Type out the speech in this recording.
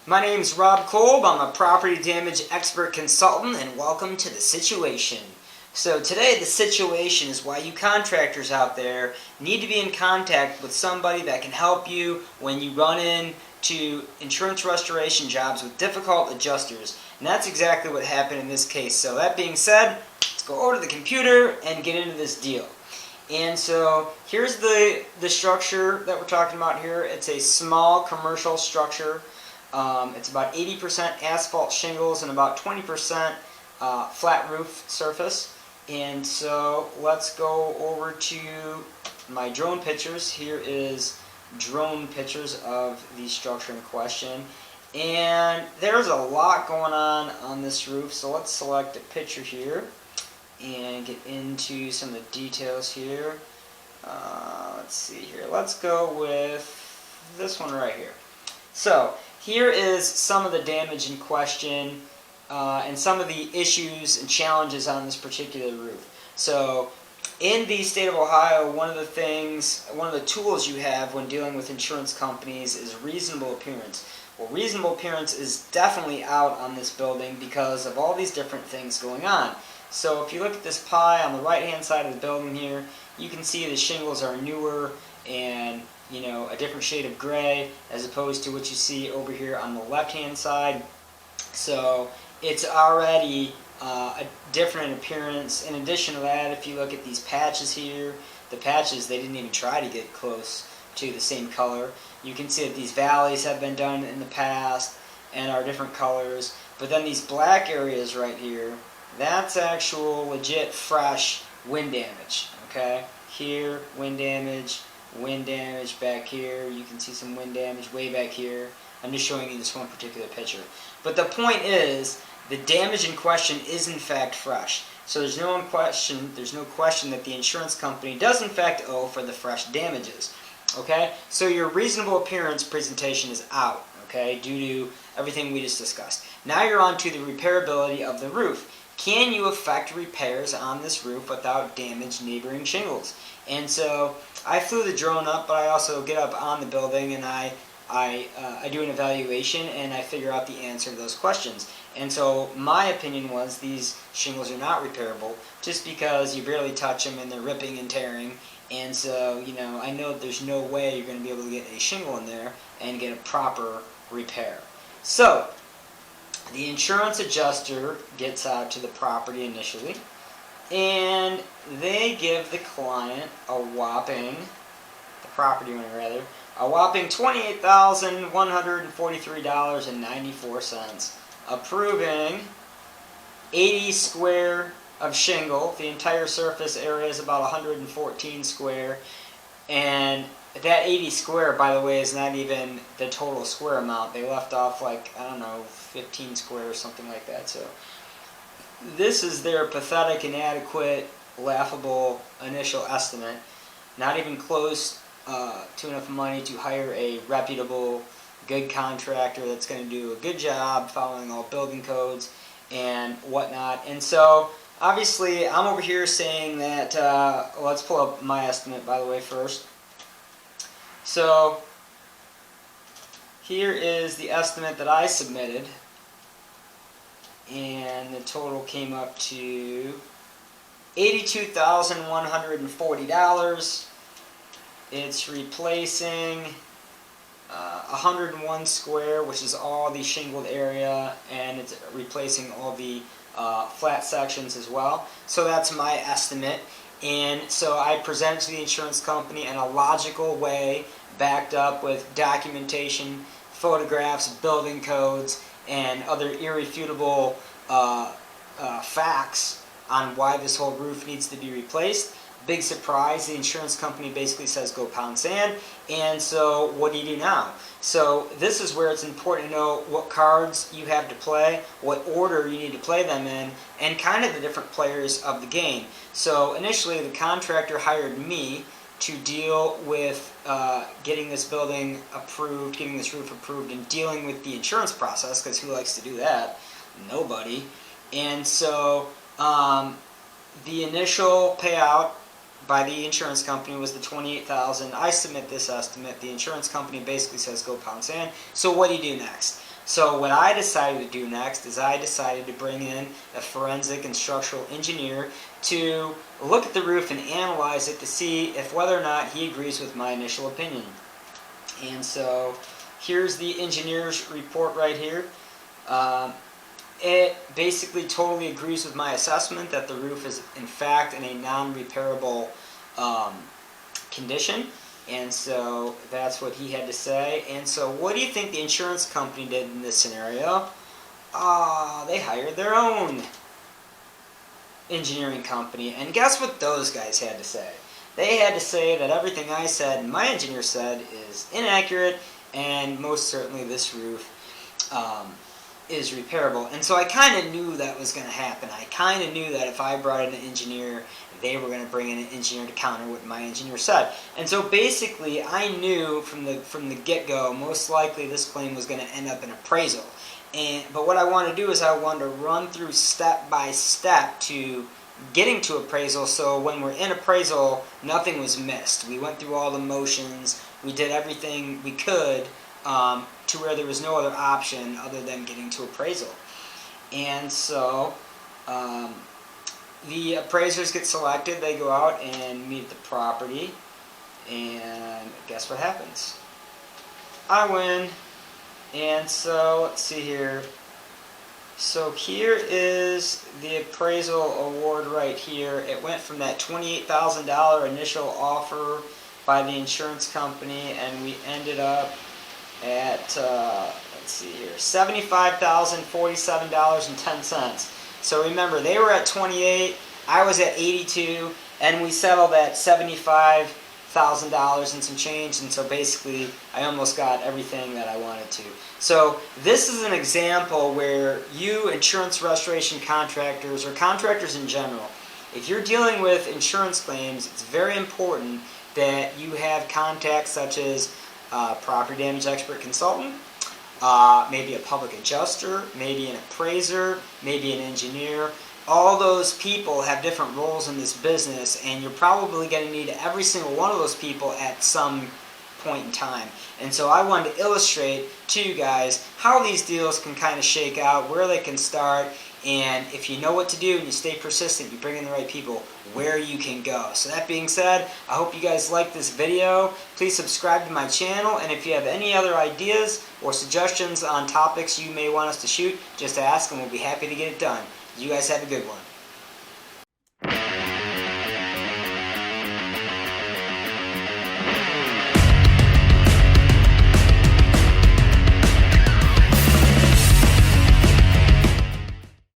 My name's Rob Kolb. I'm a property damage expert consultant, and welcome to The Situation. So today, the situation is why you contractors out there need to be in contact with somebody that can help you when you run into insurance restoration jobs with difficult adjusters. And that's exactly what happened in this case. So that being said, let's go over to the computer and get into this deal. And so here's the structure that we're talking about here. It's a small commercial structure. It's about 80% asphalt shingles and about 20% flat roof surface. And so let's go over to my drone pictures. Here is drone pictures of the structure in question. And there's a lot going on this roof. So let's select a picture here and get into some of the details here. Let's see here. Let's go with this one right here. So here is some of the damage in question and some of the issues and challenges on this particular roof. So in the state of Ohio, one of the tools you have when dealing with insurance companies is reasonable appearance. Well, reasonable appearance is definitely out on this building because of all these different things going on. So if you look at this pie on the right hand side of the building here, you can see the shingles are newer and a different shade of gray as opposed to what you see over here on the left hand side. So it's already a different appearance. In addition to that, if you look at these patches here, the patches, they didn't even try to get close to the same color. You can see that these valleys have been done in the past and are different colors. But then these black areas right here, that's actual legit fresh wind damage. Okay, here wind damage back here. You can see some wind damage way back here. I'm just showing you this one particular picture. But the point is, the damage in question is in fact fresh. So there's no question that the insurance company does in fact owe for the fresh damages. Okay, so your reasonable appearance presentation is out. Okay, due to everything we just discussed. Now you're on to the repairability of the roof. Can you effect repairs on this roof without damaged neighboring shingles? And so I flew the drone up, but I also get up on the building and I do an evaluation and I figure out the answer to those questions. And so my opinion was these shingles are not repairable just because you barely touch them and they're ripping and tearing. And so, I know that there's no way you're going to be able to get a shingle in there and get a proper repair. So the insurance adjuster gets out to the property initially, and they give the client a whopping $28,143.94, approving 80 square of shingle. The entire surface area is about 114 square, and that 80 square, by the way, is not even the total square amount. They left off 15 square or something like that. So this is their pathetic, inadequate, laughable initial estimate. Not even close to enough money to hire a reputable, good contractor that's going to do a good job following all building codes and whatnot. And so obviously I'm over here saying that, let's pull up my estimate by the way first. So here is the estimate that I submitted, and the total came up to $82,140. It's replacing 101 square, which is all the shingled area, and it's replacing all the flat sections as well. So that's my estimate. And so I presented to the insurance company in a logical way, backed up with documentation, photographs, building codes, and other irrefutable facts on why this whole roof needs to be replaced. Big surprise, the insurance company basically says go pound sand. And so what do you do now? So this is where it's important to know what cards you have to play, what order you need to play them in, and kind of the different players of the game. So initially the contractor hired me to deal with getting this building approved, getting this roof approved, and dealing with the insurance process, because who likes to do that? Nobody. And so the initial payout by the insurance company was the $28,000. I submit this estimate. The insurance company basically says go pound sand. So what do you do next? So what I decided to do next is I decided to bring in a forensic and structural engineer to look at the roof and analyze it to see if whether or not he agrees with my initial opinion. And so here's the engineer's report right here. It basically totally agrees with my assessment that the roof is in fact in a non-repairable condition. And so that's what he had to say. And so what do you think the insurance company did in this scenario? They hired their own engineering company. And guess what those guys had to say? They had to say that everything I said and my engineer said is inaccurate, and most certainly this roof is repairable. And so I kind of knew that was going to happen. I kind of knew that if I brought in an engineer, they were going to bring in an engineer to counter what my engineer said. And so basically I knew from the get-go most likely this claim was going to end up in appraisal. But what I wanted to do is I wanted to run through step by step to getting to appraisal, so when we're in appraisal nothing was missed. We went through all the motions, we did everything we could to where there was no other option other than getting to appraisal. And so the appraisers get selected, they go out and meet the property, and guess what happens? I win. And so let's see here. So here is the appraisal award right here. It went from that $28,000 initial offer by the insurance company, and we ended up at, let's see here, $75,047.10. So remember, they were at 28, I was at 82, and we settled at $75,000 and some change, and so basically I almost got everything that I wanted to. So this is an example where you insurance restoration contractors, or contractors in general, if you're dealing with insurance claims, it's very important that you have contacts such as property damage expert consultant, maybe a public adjuster, maybe an appraiser, maybe an engineer. All those people have different roles in this business, and you're probably going to need every single one of those people at some point in time. And so I wanted to illustrate to you guys how these deals can kind of shake out, where they can start, and if you know what to do and you stay persistent, you bring in the right people, where you can go. So that being said, I hope you guys like this video. Please subscribe to my channel, and if you have any other ideas or suggestions on topics you may want us to shoot, just ask and we'll be happy to get it done. You guys have a good one.